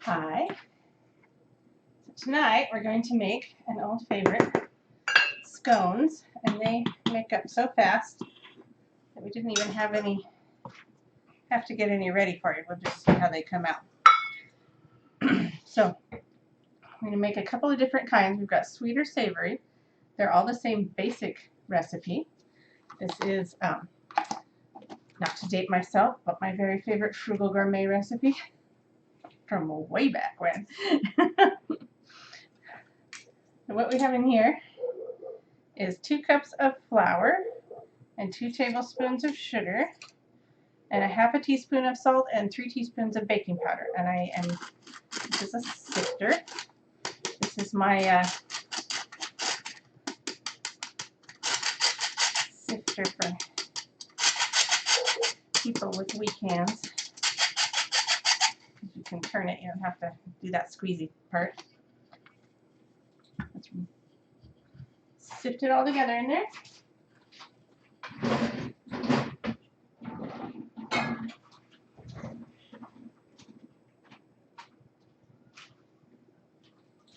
Hi. So tonight we're going to make an old favorite, scones, and they make up so fast that we didn't even have to get any ready for you. We'll just see how they come out. So I'm going to make a couple of different kinds. We've got sweet or savory. They're all the same basic recipe. This is, not to date myself, but my very favorite frugal gourmet recipe from way back when. So what we have in here is 2 cups of flour and 2 tablespoons of sugar and a half a teaspoon of salt and 3 teaspoons of baking powder. And this is a sifter. This is my sifter for people with weak hands. You can turn it, you don't have to do that squeezy part. Let's sift it all together in there.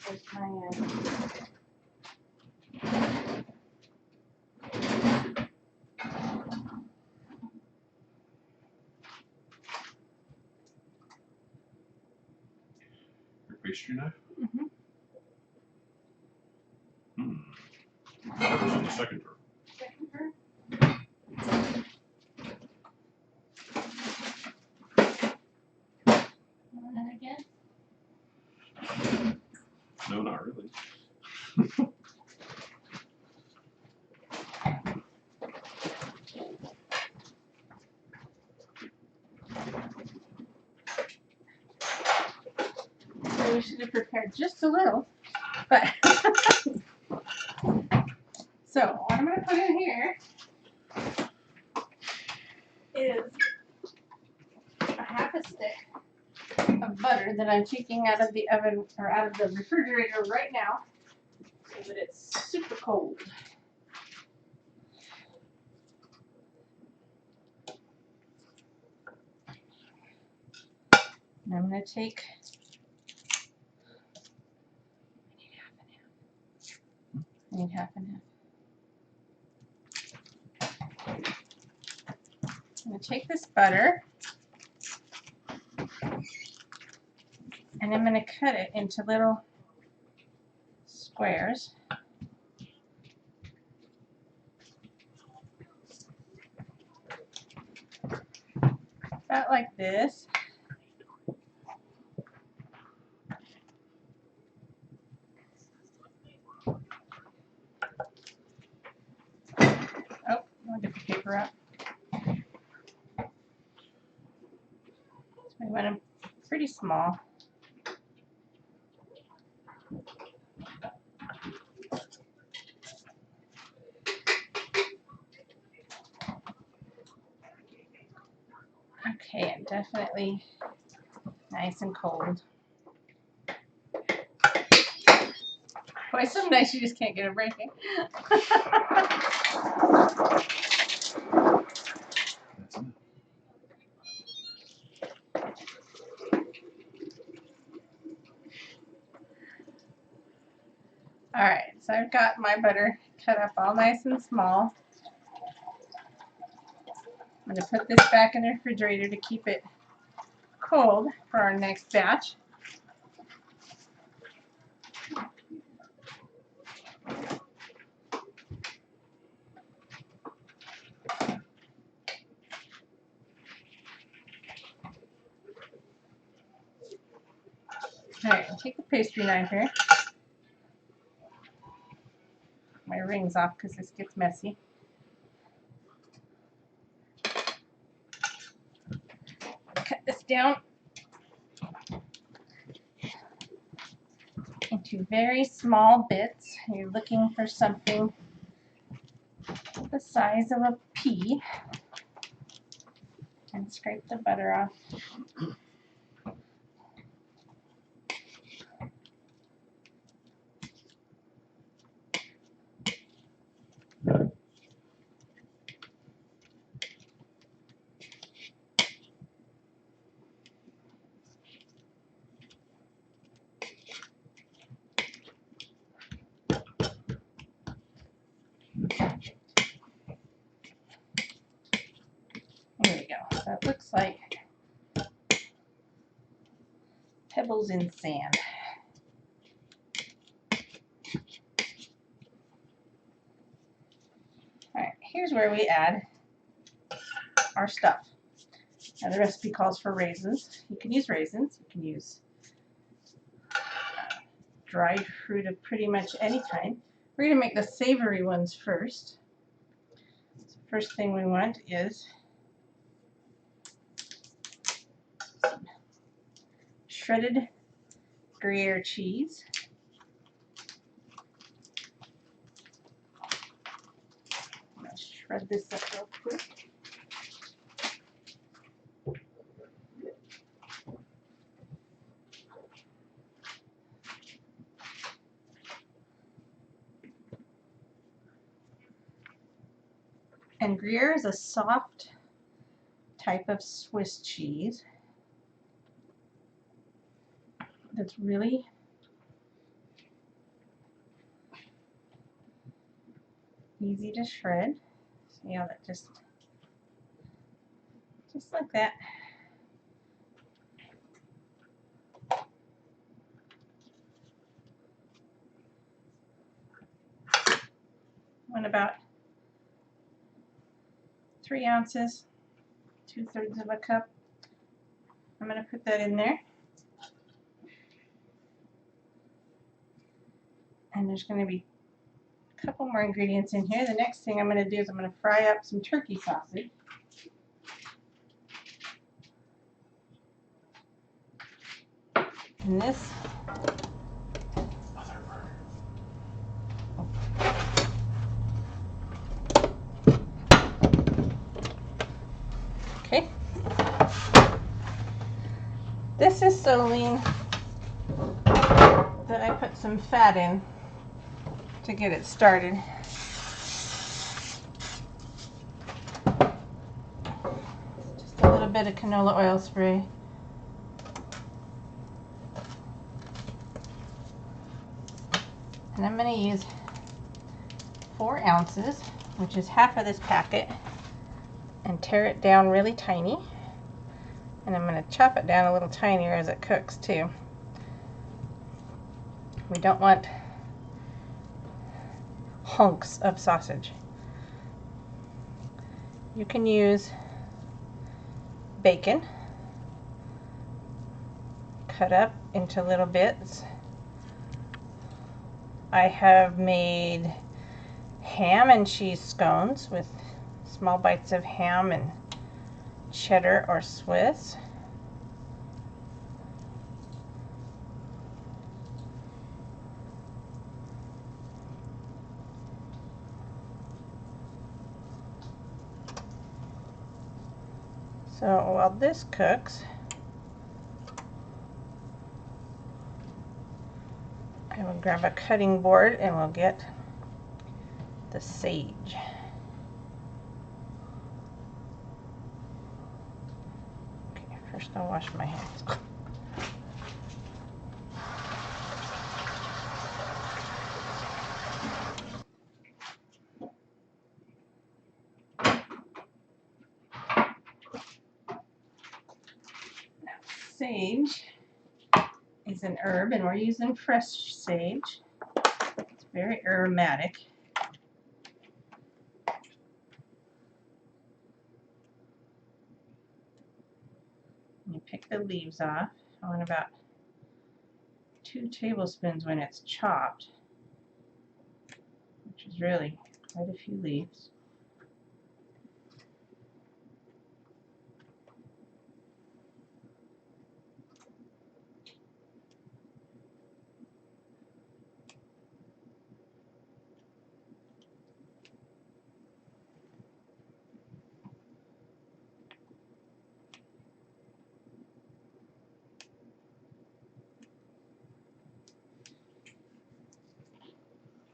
There's my your pastry knife? Mm-hmm. This is the second term. Second turn. Want that again? No, not really. So we should have prepared just a little, but so what I'm going to put in here is a half a stick of butter that I'm taking out of the oven or out of the refrigerator right now so that it's super cold. And I'm going to take I need half and half. I'm going to take this butter and I'm going to cut it into little squares. About like this. Oh, I'll get the paper out. So we want them pretty small. Okay, and definitely nice and cold. Boy, some nights you just can't get a break. Alright, so I've got my butter cut up all nice and small. I'm going to put this back in the refrigerator to keep it cold for our next batch. Alright, I'll take the pastry knife here. My ring's off because this gets messy. Cut this down into very small bits. You're looking for something the size of a pea. And scrape the butter off. Looks like pebbles in sand. Alright, here's where we add our stuff. Now the recipe calls for raisins. You can use raisins. You can use dried fruit of pretty much any kind. We're going to make the savory ones first. So first thing we want is shredded Gruyere cheese. I'm going to shred this up real quick. And Gruyere is a soft type of Swiss cheese that's really easy to shred. See how that just like that. Went about 3 ounces, 2/3 of a cup. I'm going to put that in there. And there's going to be a couple more ingredients in here. The next thing I'm going to do is I'm going to fry up some turkey sausage. And this okay. This is so lean that I put some fat in to get it started. Just a little bit of canola oil spray. And I'm going to use 4 ounces, which is half of this packet, and tear it down really tiny. And I'm going to chop it down a little tinier as it cooks too. We don't want hunks of sausage. You can use bacon cut up into little bits. I have made ham and cheese scones with small bites of ham and cheddar or Swiss. So while this cooks, I will grab a cutting board and we'll get the sage. Okay, first I'll wash my hands. Sage is an herb, and we're using fresh sage. It's very aromatic. You pick the leaves off. I want about 2 tablespoons when it's chopped, which is really quite a few leaves.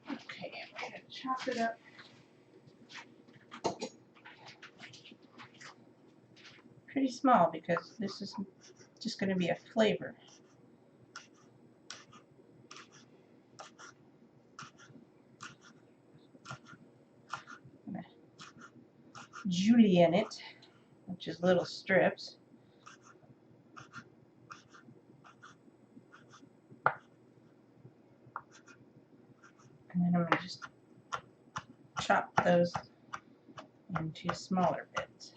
Okay, I'm going to chop it up pretty small because this is just going to be a flavor. I'm going to julienne it. which is little strips. And then I'm going to just chop those into smaller bits.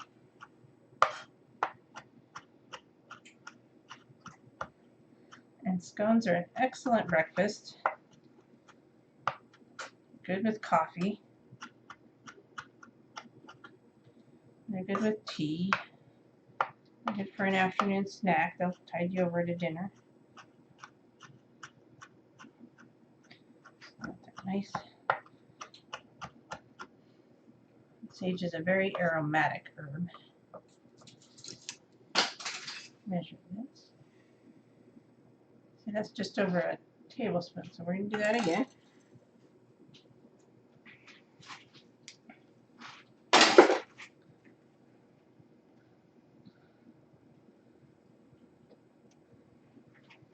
And scones are an excellent breakfast. Good with coffee. They're good with tea. They're good for an afternoon snack. They'll tide you over to dinner. Nice. Sage is a very aromatic herb. Measure this. See, that's just over a tablespoon, so we're going to do that again.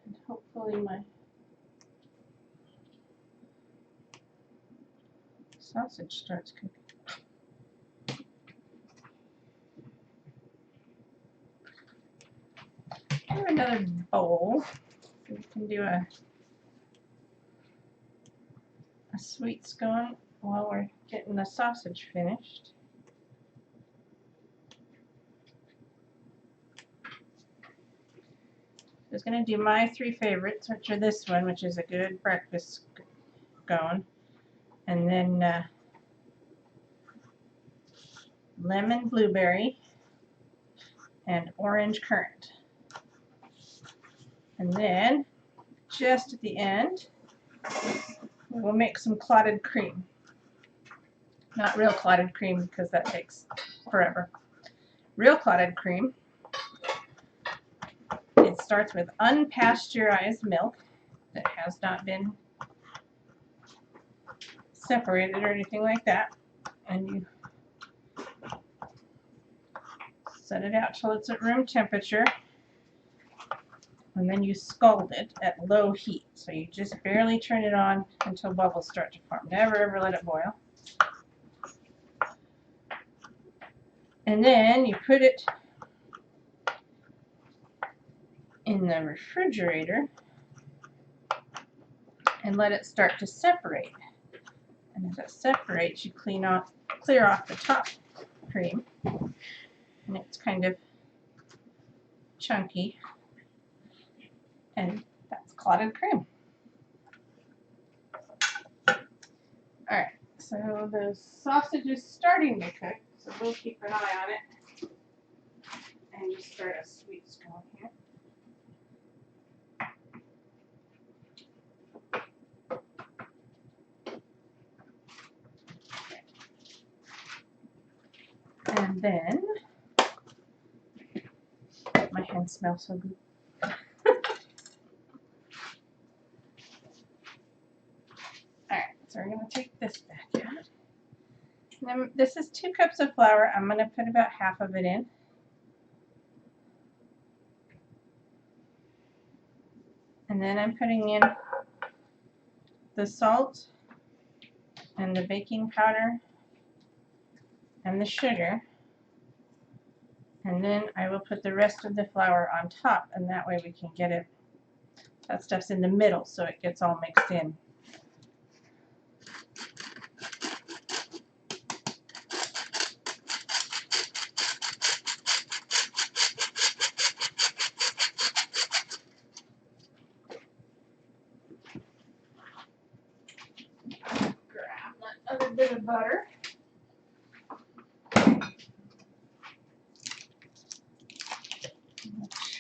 And hopefully my sausage starts cooking. I have another bowl. We can do a sweet scone while we're getting the sausage finished. I was going to do my three favorites, which are this one, which is a good breakfast scone, and then lemon blueberry and orange currant. And then just at the end, we'll make some clotted cream. Not real clotted cream because that takes forever. Real clotted cream. It starts with unpasteurized milk that has not been separated or anything like that. And you set it out till it's at room temperature. And then you scald it at low heat. So you just barely turn it on until bubbles start to form. Never ever let it boil. And then you put it in the refrigerator and let it start to separate. And as it separates, you clear off the top cream. And it's kind of chunky. And that's clotted cream. Alright, so the sausage is starting to cook, so we'll keep an eye on it. And just start a sweet scone here. And then, my hands smell so good. Alright, so we're going to take this back out. And then this is 2 cups of flour. I'm going to put about half of it in. And then I'm putting in the salt and the baking powder and the sugar. And then I will put the rest of the flour on top, and that way we can get it, that stuff's in the middle so it gets all mixed in. Grab that other bit of butter.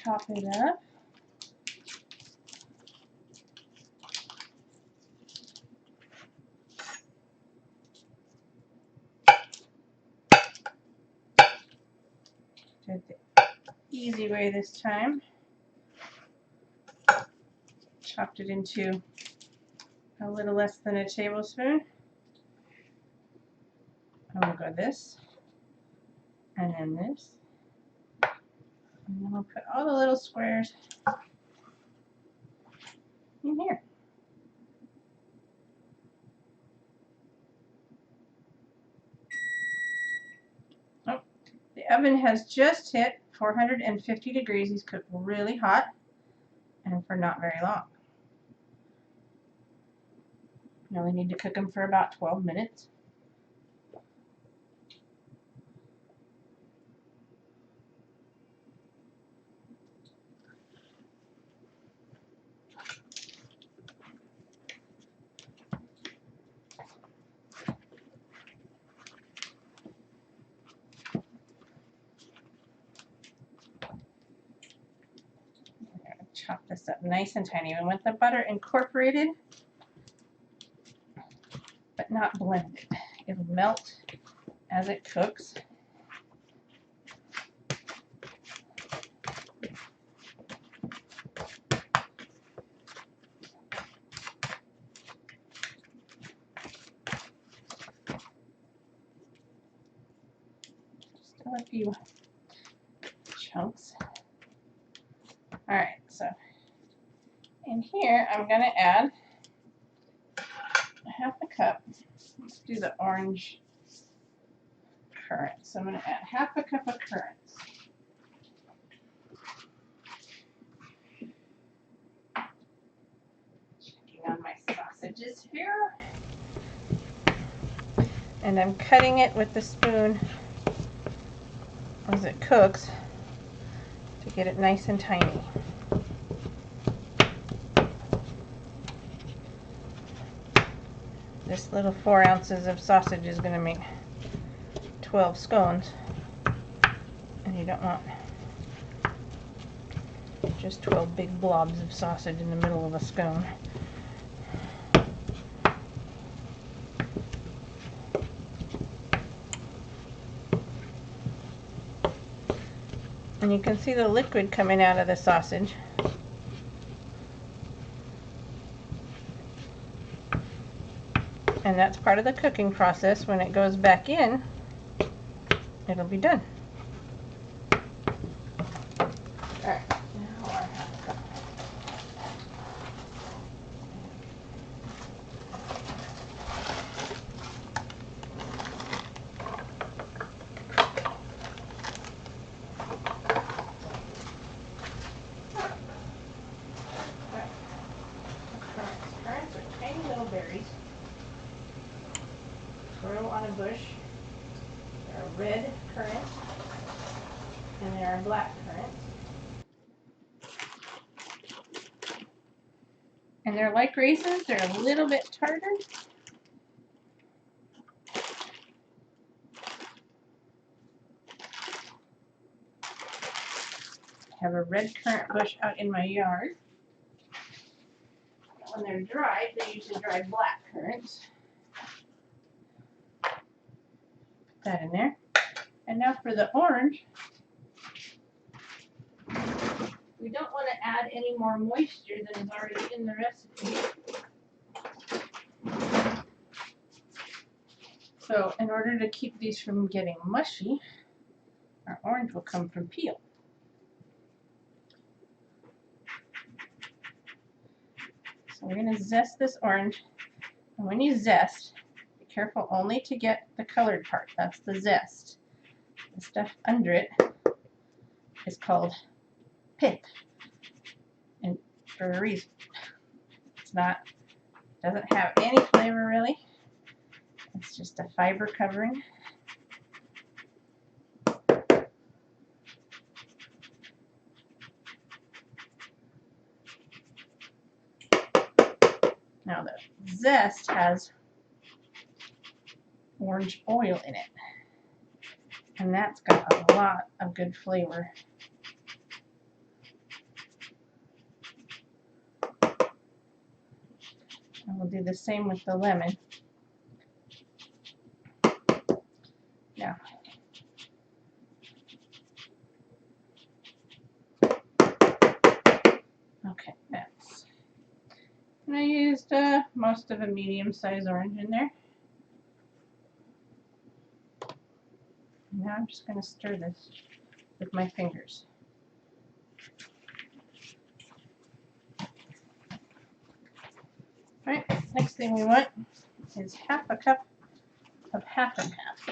Chop it up. Did the easy way this time. Chopped it into a little less than a tablespoon. And we'll go this, and then this. And then we'll put all the little squares in here. Oh, the oven has just hit 450 degrees. These cook really hot and for not very long. You only need to cook them for about 12 minutes. Chop this up nice and tiny. We want the butter incorporated, but not blended. It'll melt as it cooks. Still a few chunks. All right, so in here I'm going to add half a cup. Let's do the orange currants. So I'm going to add half a cup of currants. Checking on my sausages here. And I'm cutting it with the spoon as it cooks to get it nice and tiny. This little 4 ounces of sausage is going to make 12 scones, and you don't want just 12 big blobs of sausage in the middle of a scone. And you can see the liquid coming out of the sausage. And that's part of the cooking process. When it goes back in, it'll be done. Alright, now our half cup. Currants are tiny little berries. Grow on a bush. There are red currants and there are black currants. And they're like raisins, they're a little bit tartar. I have a red currant bush out in my yard. When they're dried, they usually dry black currants. Put that in there. And now for the orange. We don't want to add any more moisture than is already in the recipe. So in order to keep these from getting mushy, our orange will come from peel. So we're going to zest this orange. And when you zest, be careful only to get the colored part. That's the zest. The stuff under it is called pith. And for a reason. Doesn't have any flavor really. It's just a fiber covering. Now the zest has orange oil in it. And that's got a lot of good flavor. And we'll do the same with the lemon. Now, okay, that's. And I used most of a medium-sized orange in there. Now I'm just going to stir this with my fingers. Alright, next thing we want is half a cup of half and half.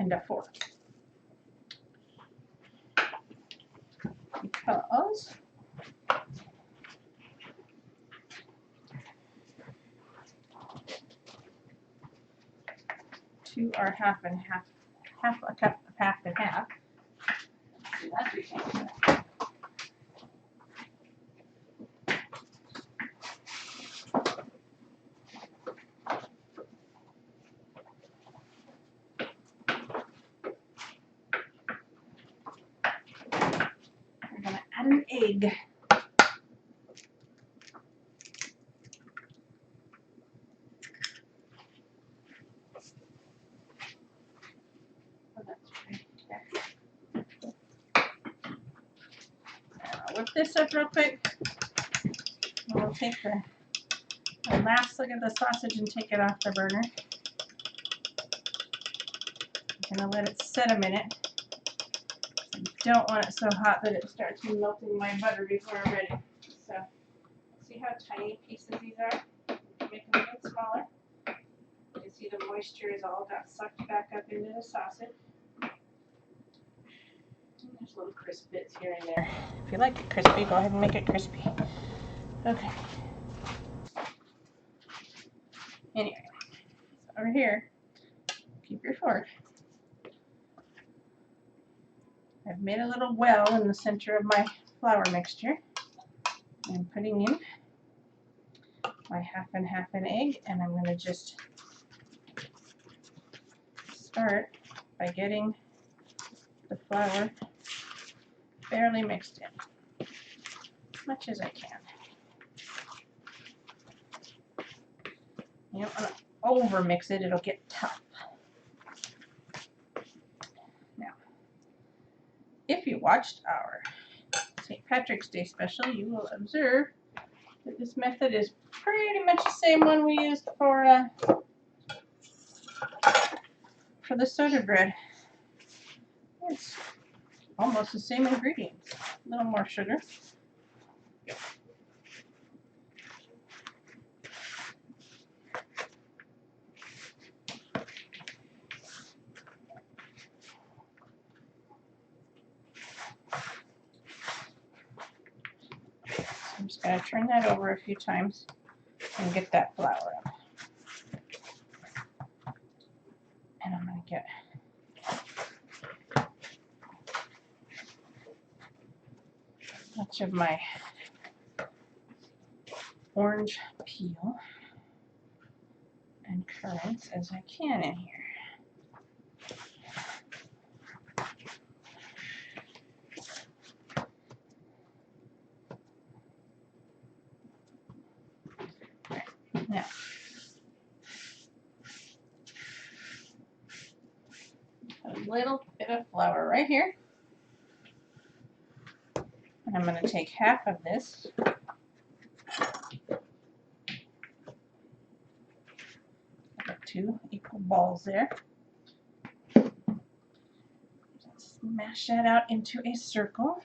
and a fork. Because two are half and half, half a cup of half and half. So that's what you can do. We're gonna add an egg. Whip this up real quick. And we'll take the last look at the sausage and take it off the burner. I'm gonna let it sit a minute. I don't want it so hot that it starts melting my butter before I'm ready. So, see how tiny pieces these are? Make them a bit smaller. You can see the moisture is all got sucked back up into the sausage. There's little crisp bits here and there. If you like it crispy, go ahead and make it crispy. Okay. Anyway, so over here, keep your fork. I've made a little well in the center of my flour mixture. I'm putting in my half and half an egg, and I'm going to just start by getting the flour fairly mixed in, as much as I can. You don't want to over mix it, it'll get tough. Now, if you watched our St. Patrick's Day special, you will observe that this method is pretty much the same one we used for the soda bread. It's almost the same ingredients. A little more sugar. I'm just going to turn that over a few times and get that flour up. And I'm going to get much of my orange peel and currants as I can in here. Now, a little bit of flour right here. And I'm going to take half of this two equal balls there. Smash that out into a circle.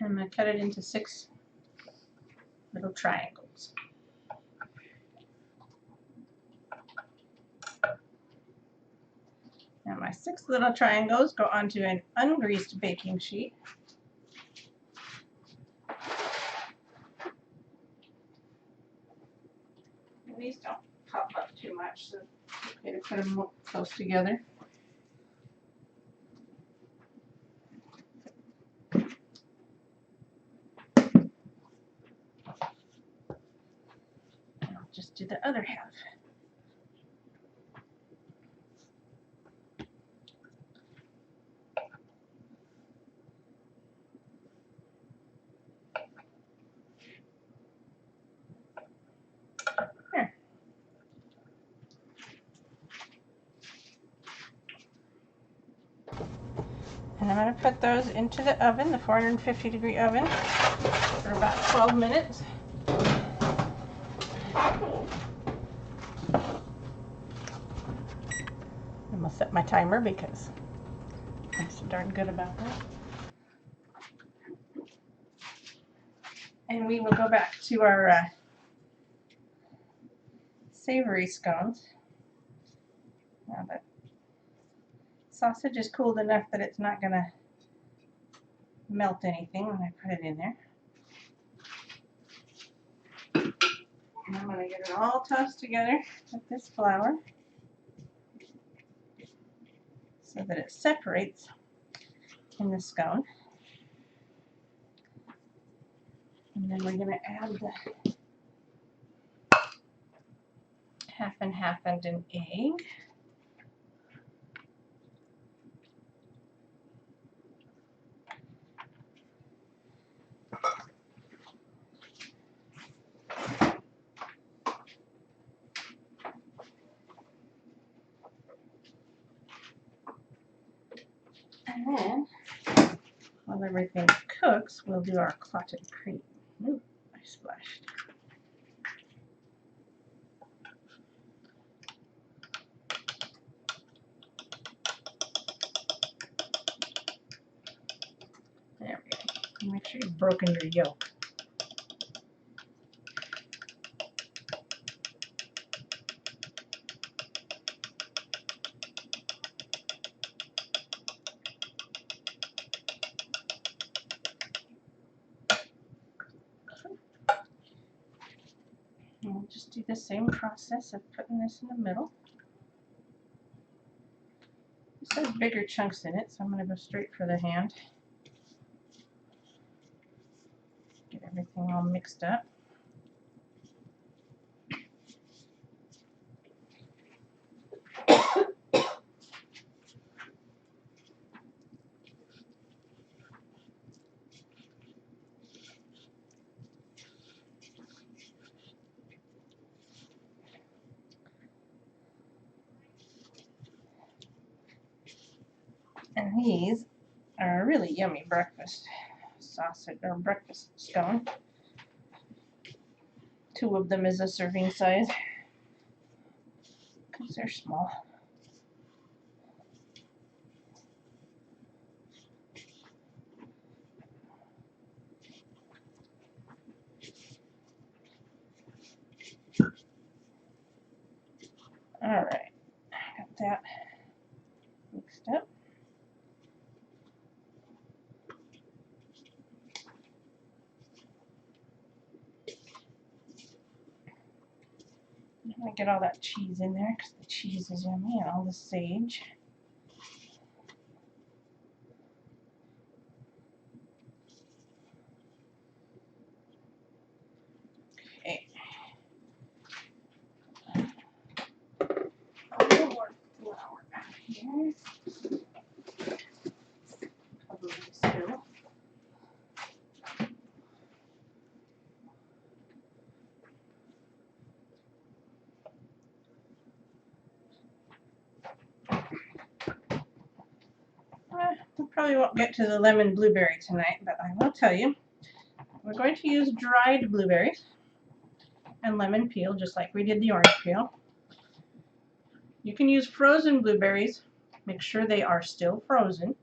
I'm going to cut it into 6 little triangles. Now my 6 little triangles go onto an ungreased baking sheet. And these don't pop up too much, so it's okay to put them close together. And I'll just do the other half. And I'm going to put those into the oven, the 450-degree oven, for about 12 minutes. I'm going to set my timer because there's some darn good about that. And we will go back to our savory scones. Now the sausage is cooled enough that it's not going to melt anything when I put it in there. And I'm going to get it all tossed together with this flour so that it separates in the scone. And then we're going to add the half and half and an egg. And then, while everything cooks, we'll do our clotted cream. Ooh, I splashed. There we go. Make sure you've broken your yolk. And we'll just do the same process of putting this in the middle. This has bigger chunks in it, so I'm going to go straight for the hand. Get everything all mixed up. And these are a really yummy breakfast sausage or breakfast scone. 2 of them is a serving size because they're small. All right, got that mixed up. I'm gonna get all that cheese in there because the cheese is yummy and all the sage. Okay. A little more flour out here. Probably still. We probably won't get to the lemon blueberry tonight, but I will tell you, we're going to use dried blueberries and lemon peel, just like we did the orange peel. You can use frozen blueberries. Make sure they are still frozen,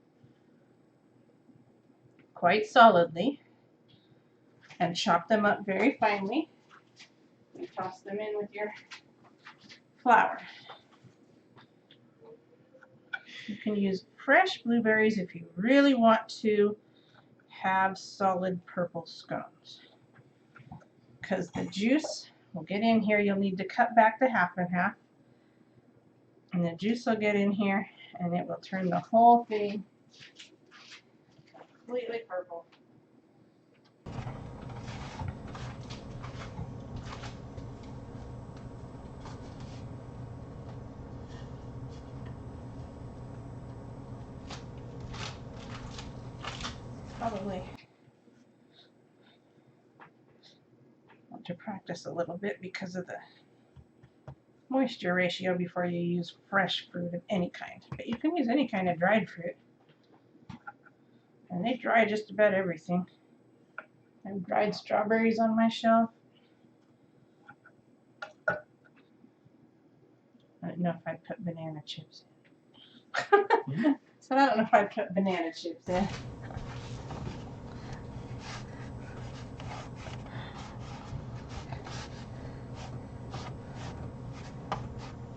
quite solidly, and chop them up very finely. And toss them in with your flour. You can use fresh blueberries if you really want to have solid purple scones, because the juice will get in here. You'll need to cut back to half and half, and the juice will get in here and it will turn the whole thing completely purple. Probably want to practice a little bit because of the moisture ratio before you use fresh fruit of any kind. But you can use any kind of dried fruit, and they dry just about everything. I have dried strawberries on my shelf. I don't know if I'd put banana chips in. So I don't know if I'd put banana chips in.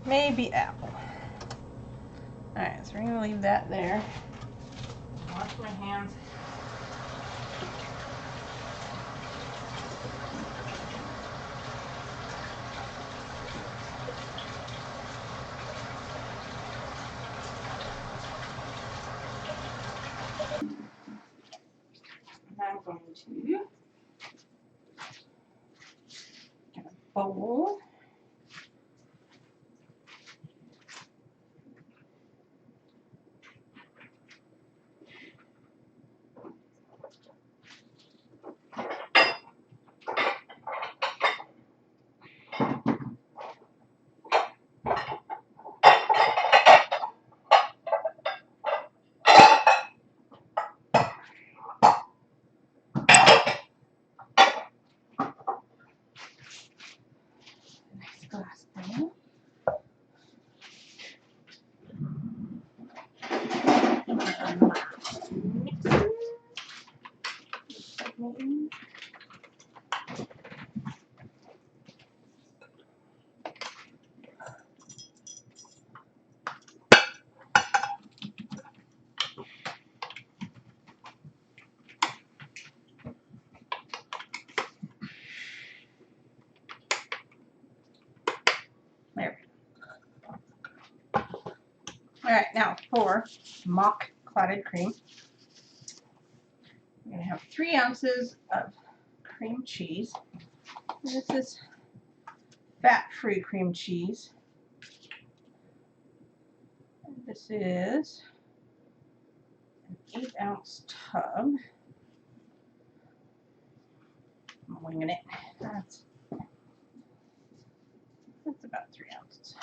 Maybe apple. Alright, so we're going to leave that there. Wash my hands. I'm going to get a bowl. Nice glass bowl. There. Alright, now for mock clotted cream. I'm going to have 3 ounces of cream cheese. This is fat-free cream cheese. This is an 8-ounce tub. I'm winging it. That's about 3 ounces.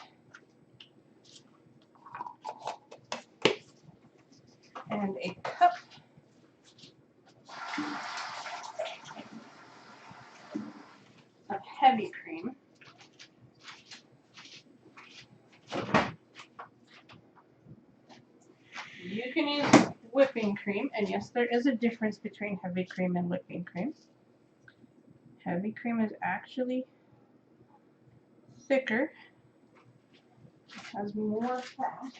And a cup of heavy cream. You can use whipping cream, and yes, there is a difference between heavy cream and whipping cream. Heavy cream is actually thicker, has more fat.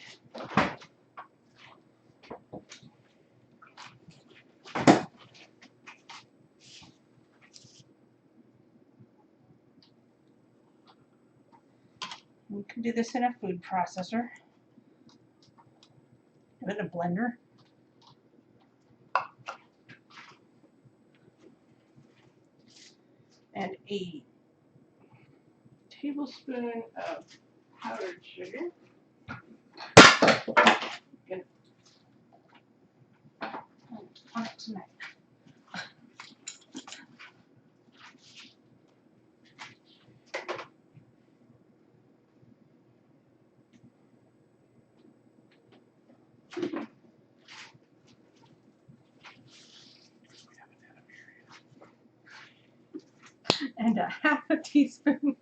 You can do this in a food processor, do it in a blender. And a tablespoon of powdered sugar. Good. On it tonight. And a half a teaspoon.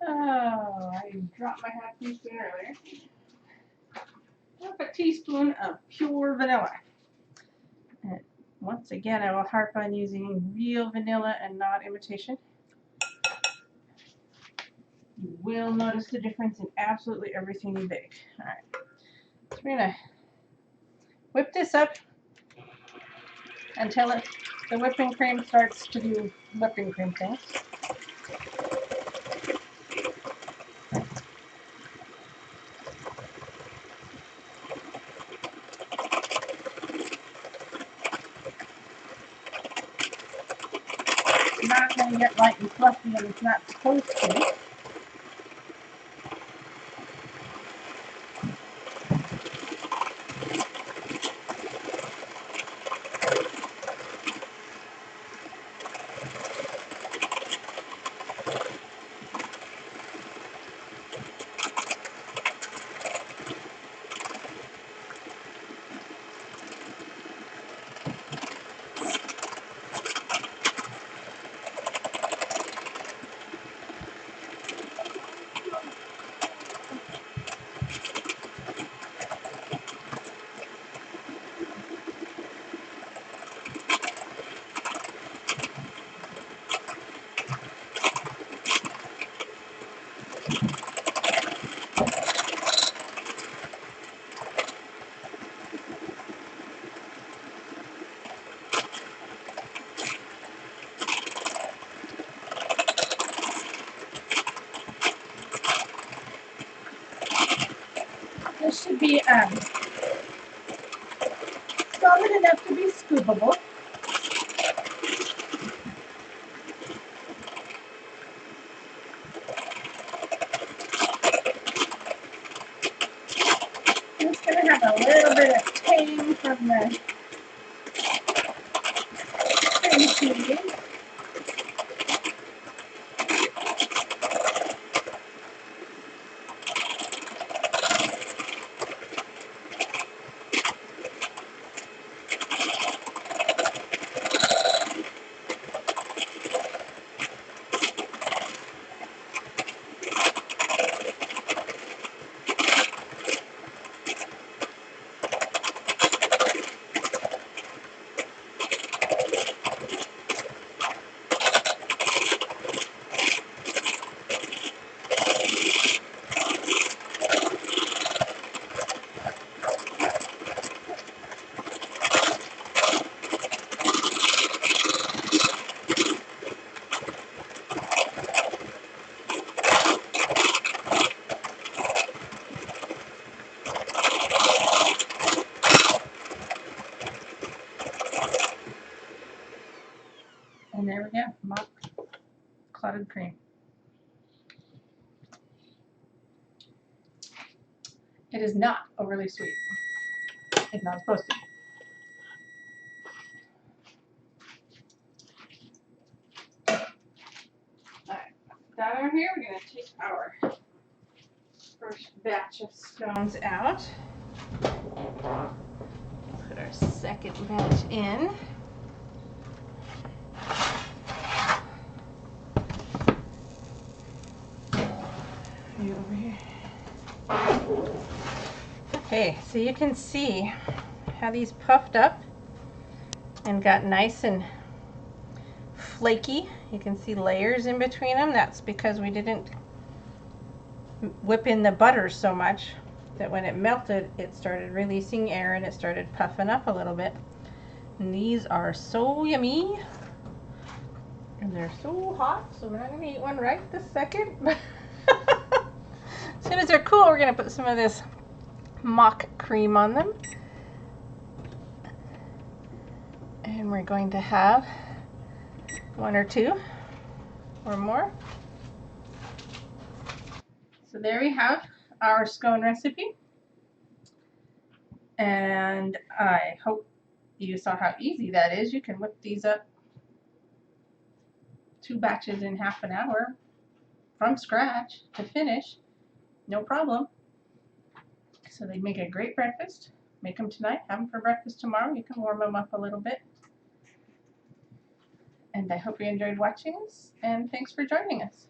Oh, I dropped my half teaspoon earlier. Half a teaspoon of pure vanilla. And once again, I will harp on using real vanilla and not imitation. You will notice the difference in absolutely everything you bake. All right, so we're gonna whip this up until the whipping cream starts to do whipping cream things. It's not going to get light and fluffy, and it's not supposed to. should be solid enough to be scoopable. It's going to have a little bit of tang from the cream cheese. And there we go, mock clotted cream. It is not overly sweet. It's not supposed to be. Alright, that over here, we're going to take our first batch of scones out. Put our second batch in. You over here. Okay, so you can see how these puffed up and got nice and flaky. You can see layers in between them. That's because we didn't whip in the butter so much that when it melted, it started releasing air and it started puffing up a little bit. And these are so yummy. And they're so hot, so we're not going to eat one right this second. As soon as they're cool, we're going to put some of this mock cream on them. And we're going to have one or two or more. So there we have our scone recipe. And I hope you saw how easy that is. You can whip these up 2 batches in half an hour from scratch to finish, no problem. So they make a great breakfast. Make them tonight, have them for breakfast tomorrow. You can warm them up a little bit. And I hope you enjoyed watching us, and thanks for joining us.